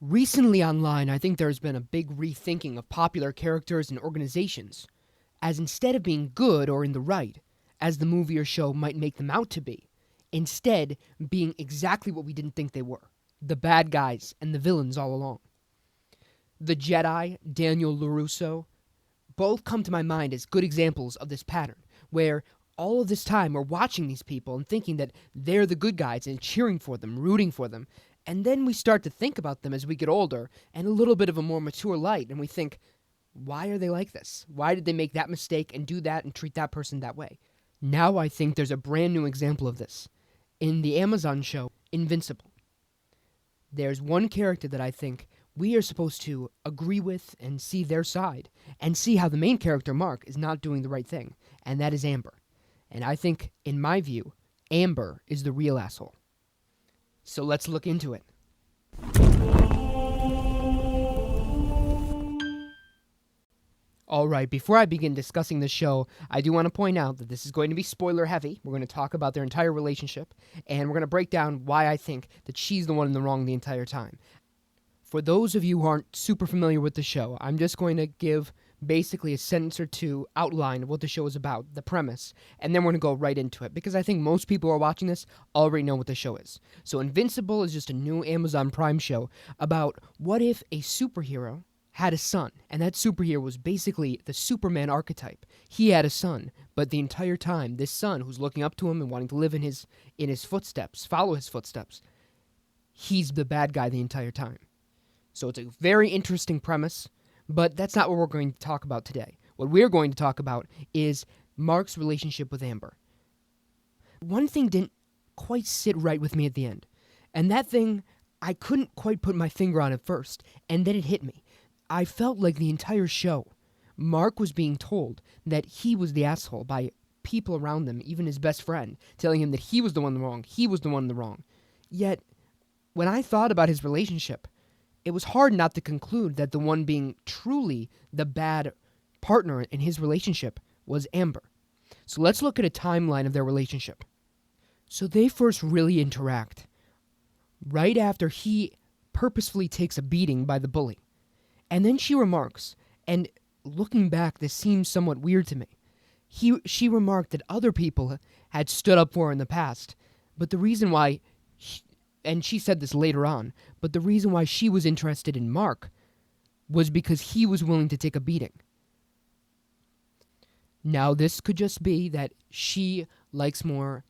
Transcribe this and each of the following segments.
Recently online, I think there's been a big rethinking of popular characters and organizations, as instead of being good or in the right, as the movie or show might make them out to be, instead being exactly what we didn't think they were, the bad guys and the villains all along. The Jedi, Daniel LaRusso, both come to my mind as good examples of this pattern, where all of this time we're watching these people and thinking that they're the good guys and cheering for them, rooting for them, and then we start to think about them as we get older and a little bit of a more mature light, and we think, why are they like this? Why did they make that mistake and do that and treat that person that way? Now I think there's a brand new example of this in the Amazon show Invincible. There's one character that I think we are supposed to agree with and see their side and see how the main character, Mark, is not doing the right thing, and that is Amber. And I think, in my view, Amber is the real asshole. So let's look into it. Alright, before I begin discussing the show, I do want to point out that this is going to be spoiler heavy. We're going to talk about their entire relationship, and we're going to break down why I think that she's the one in the wrong the entire time. For those of you who aren't super familiar with the show, I'm just going to give basically a sentence or two outline of what the show is about, the premise, and then we're going to go right into it, because I think most people who are watching this already know what the show is. So Invincible is just a new Amazon Prime show about what if a superhero had a son, and that superhero was basically the Superman archetype. He had a son, but the entire time, this son, who's looking up to him and wanting to live in his footsteps, follow his footsteps, he's the bad guy the entire time. So it's a very interesting premise, but that's not what we're going to talk about today. What we're going to talk about is Mark's relationship with Amber. One thing didn't quite sit right with me at the end, and that thing, I couldn't quite put my finger on at first, and then it hit me. I felt like the entire show, Mark was being told that he was the asshole by people around him, even his best friend, telling him that he was the one wrong, he was the one in the wrong. Yet, when I thought about his relationship, it was hard not to conclude that the one being truly the bad partner in his relationship was Amber. So let's look at a timeline of their relationship. So they first really interact right after he purposefully takes a beating by the bully. And then she remarks, and looking back, this seems somewhat weird to me. She remarked that other people had stood up for her in the past, but the reason why, and she said this later on, but the reason why she was interested in Mark was because he was willing to take a beating. Now, this could just be that she likes more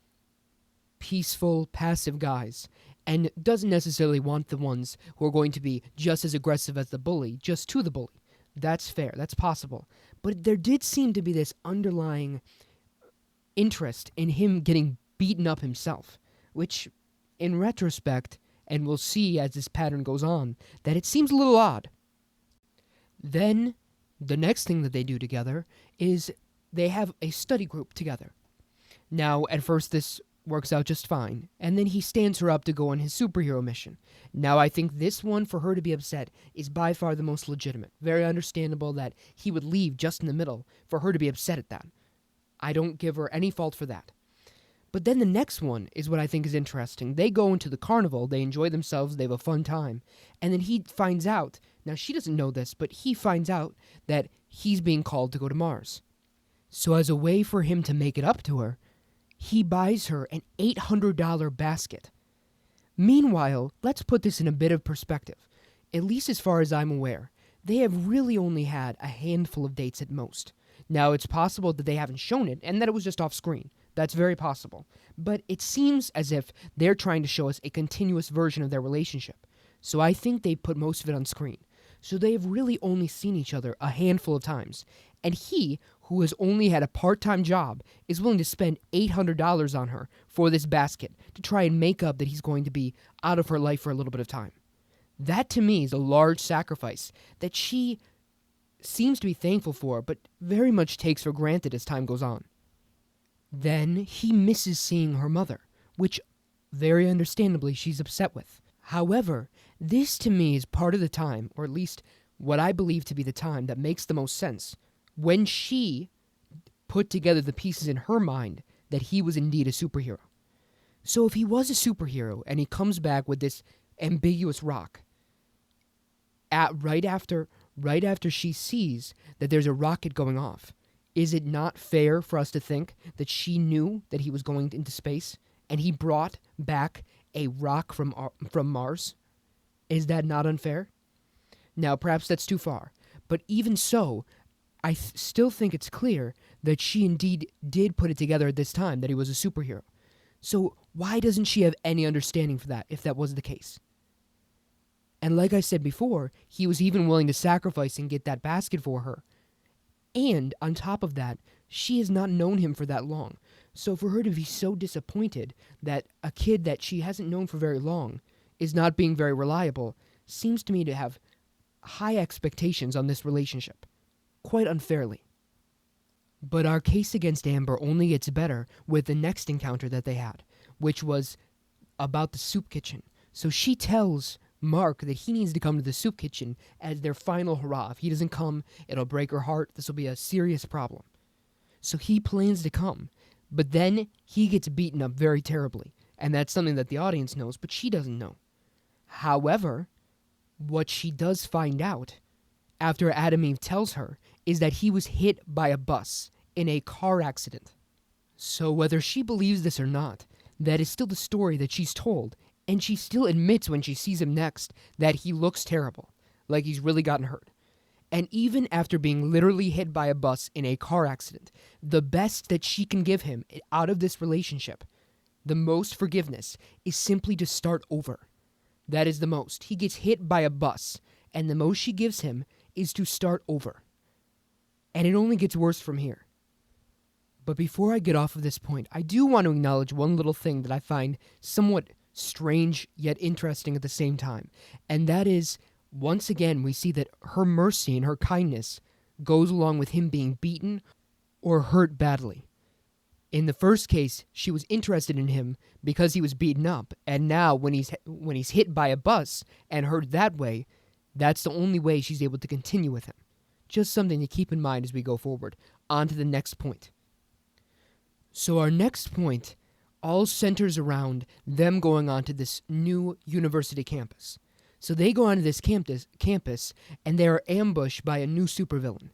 peaceful, passive guys, and doesn't necessarily want the ones who are going to be just as aggressive as the bully, just to the bully. That's fair, that's possible. But there did seem to be this underlying interest in him getting beaten up himself, which, in retrospect, and we'll see as this pattern goes on, that it seems a little odd. Then, the next thing that they do together is they have a study group together. Now, at first this works out just fine, and then he stands her up to go on his superhero mission. Now, I think this one, for her to be upset, is by far the most legitimate. Very understandable that he would leave just in the middle for her to be upset at that. I don't give her any fault for that. But then the next one is what I think is interesting. They go into the carnival, they enjoy themselves, they have a fun time, and then he finds out, now she doesn't know this, but he finds out that he's being called to go to Mars. So as a way for him to make it up to her, he buys her an $800 basket. Meanwhile, let's put this in a bit of perspective. At least as far as I'm aware, they have really only had a handful of dates at most. Now, it's possible that they haven't shown it and that it was just off screen. That's very possible. But it seems as if they're trying to show us a continuous version of their relationship. So I think they put most of it on screen. So they have really only seen each other a handful of times. And he, who has only had a part-time job, is willing to spend $800 on her for this basket to try and make up that he's going to be out of her life for a little bit of time. That, to me, is a large sacrifice that she seems to be thankful for, but very much takes for granted as time goes on. Then he misses seeing her mother, which, very understandably, she's upset with. However, this to me is part of the time, or at least what I believe to be the time that makes the most sense, when she put together the pieces in her mind that he was indeed a superhero. So if he was a superhero and he comes back with this ambiguous rock, right after she sees that there's a rocket going off. Is it not fair for us to think that she knew that he was going into space and he brought back a rock from Mars? Is that not unfair? Now, perhaps that's too far, but even so, I still think it's clear that she indeed did put it together at this time that he was a superhero. So why doesn't she have any understanding for that if that was the case? And like I said before, he was even willing to sacrifice and get that basket for her. And on top of that, she has not known him for that long. So for her to be so disappointed that a kid that she hasn't known for very long is not being very reliable seems to me to have high expectations on this relationship, quite unfairly. But our case against Amber only gets better with the next encounter that they had, which was about the soup kitchen. So she tells Mark that he needs to come to the soup kitchen as their final hurrah. If he doesn't come, it'll break her heart. This will be a serious problem. So he plans to come, but then he gets beaten up very terribly, and that's something that the audience knows, but she doesn't know. However, what she does find out after Adam Eve tells her is that he was hit by a bus in a car accident. So whether she believes this or not, that is still the story that she's told, and she still admits when she sees him next that he looks terrible, like he's really gotten hurt. And even after being literally hit by a bus in a car accident, the best that she can give him out of this relationship, the most forgiveness, is simply to start over. That is the most. He gets hit by a bus, and the most she gives him is to start over. And it only gets worse from here. But before I get off of this point, I do want to acknowledge one little thing that I find somewhat strange yet interesting at the same time. And that is, once again, we see that her mercy and her kindness goes along with him being beaten or hurt badly. In the first case, she was interested in him because he was beaten up, and now when he's hit by a bus and hurt that way, that's the only way she's able to continue with him. Just something to keep in mind as we go forward. On to the next point. So our next point all centers around them going on to this new university campus. So they go onto this campus and they are ambushed by a new supervillain.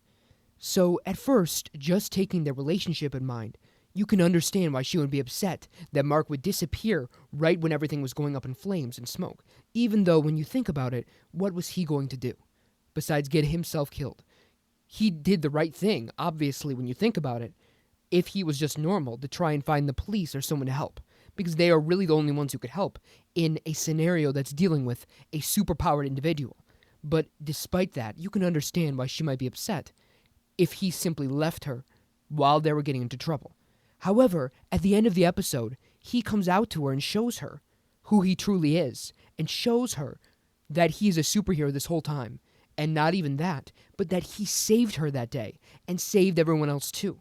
So at first, just taking their relationship in mind, you can understand why she would be upset that Mark would disappear right when everything was going up in flames and smoke. Even though when you think about it, what was he going to do besides get himself killed? He did the right thing, obviously, when you think about it, if he was just normal, to try and find the police or someone to help, because they are really the only ones who could help in a scenario that's dealing with a superpowered individual. But despite that, you can understand why she might be upset if he simply left her while they were getting into trouble. However, at the end of the episode, he comes out to her and shows her who he truly is, and shows her that he is a superhero this whole time. And not even that, but that he saved her that day, and saved everyone else too.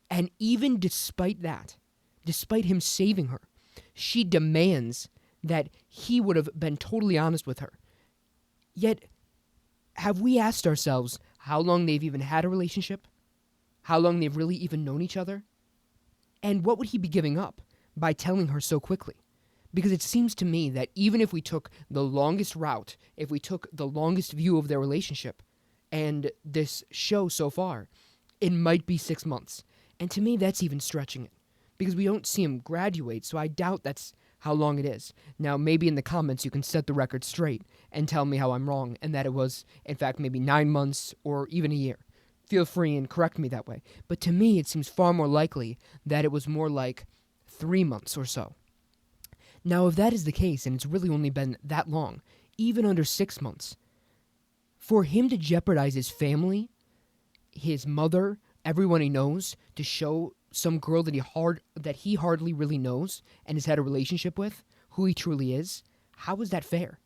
And even despite that, despite him saving her, she demands that he would have been totally honest with her. Yet, have we asked ourselves how long they've even had a relationship? How long they've really even known each other? And what would he be giving up by telling her so quickly? Because it seems to me that even if we took the longest route, if we took the longest view of their relationship and this show so far, it might be 6 months. And to me, that's even stretching it. Because we don't see him graduate, so I doubt that's how long it is. Now, maybe in the comments you can set the record straight and tell me how I'm wrong, and that it was, in fact, maybe 9 months or even a year. Feel free and correct me that way. But to me, it seems far more likely that it was more like 3 months or so. Now, if that is the case, and it's really only been that long, even under 6 months, for him to jeopardize his family, his mother, everyone he knows, to show some girl that he hardly really knows and has had a relationship with, who he truly is, how is that fair?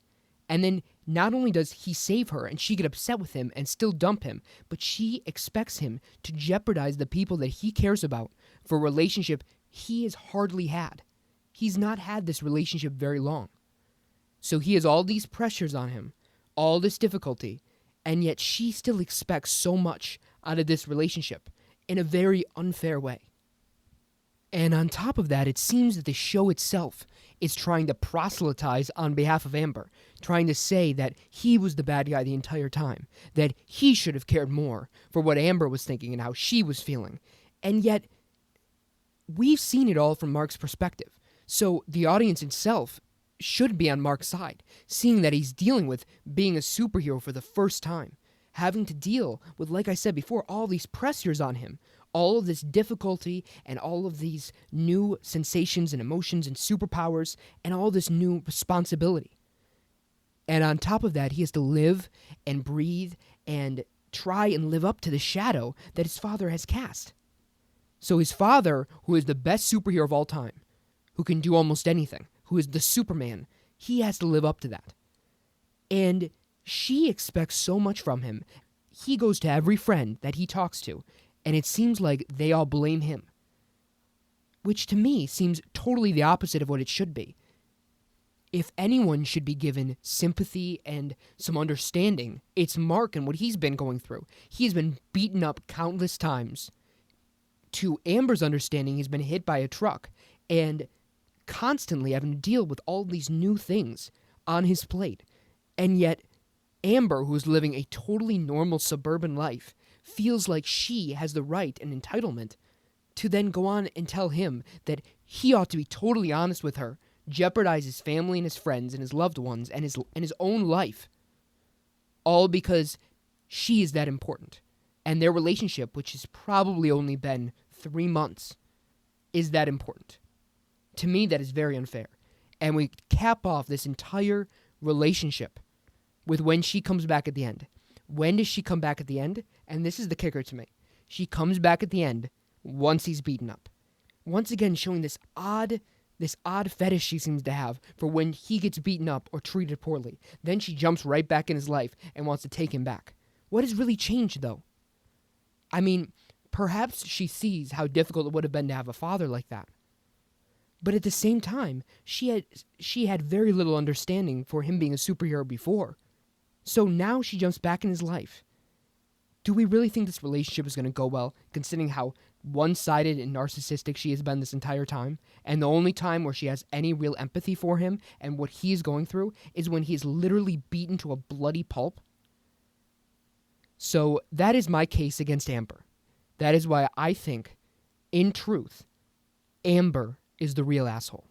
And then not only does he save her and she get upset with him and still dump him, but she expects him to jeopardize the people that he cares about for a relationship he has hardly had. He's not had this relationship very long. So he has all these pressures on him, all this difficulty, and yet she still expects so much out of this relationship in a very unfair way. And on top of that, it seems that the show itself is trying to proselytize on behalf of Amber, trying to say that he was the bad guy the entire time, that he should have cared more for what Amber was thinking and how she was feeling. And yet, we've seen it all from Mark's perspective. So the audience itself should be on Mark's side, seeing that he's dealing with being a superhero for the first time, having to deal with, like I said before, all these pressures on him, all of this difficulty and all of these new sensations and emotions and superpowers and all this new responsibility. And on top of that, he has to live and breathe and try and live up to the shadow that his father has cast. So his father, who is the best superhero of all time, who can do almost anything, who is the Superman, he has to live up to that. And she expects so much from him. He goes to every friend that he talks to, and it seems like they all blame him. Which to me seems totally the opposite of what it should be. If anyone should be given sympathy and some understanding, it's Mark and what he's been going through. He's been beaten up countless times. To Amber's understanding, he's been hit by a truck and constantly having to deal with all these new things on his plate. And yet, Amber, who is living a totally normal suburban life, feels like she has the right and entitlement to then go on and tell him that he ought to be totally honest with her, jeopardize his family and his friends and his loved ones and his own life, all because she is that important. And their relationship, which has probably only been 3 months, is that important. To me, that is very unfair. And we cap off this entire relationship with when she comes back at the end. When does she come back at the end? And this is the kicker to me. She comes back at the end once he's beaten up. Once again, showing this odd fetish she seems to have for when he gets beaten up or treated poorly. Then she jumps right back in his life and wants to take him back. What has really changed, though? I mean, perhaps she sees how difficult it would have been to have a father like that. But at the same time, she had very little understanding for him being a superhero before. So now she jumps back in his life. Do we really think this relationship is going to go well, considering how one-sided and narcissistic she has been this entire time? And the only time where she has any real empathy for him and what he's going through is when he's literally beaten to a bloody pulp? So that is my case against Amber. That is why I think, in truth, Amber is the real asshole.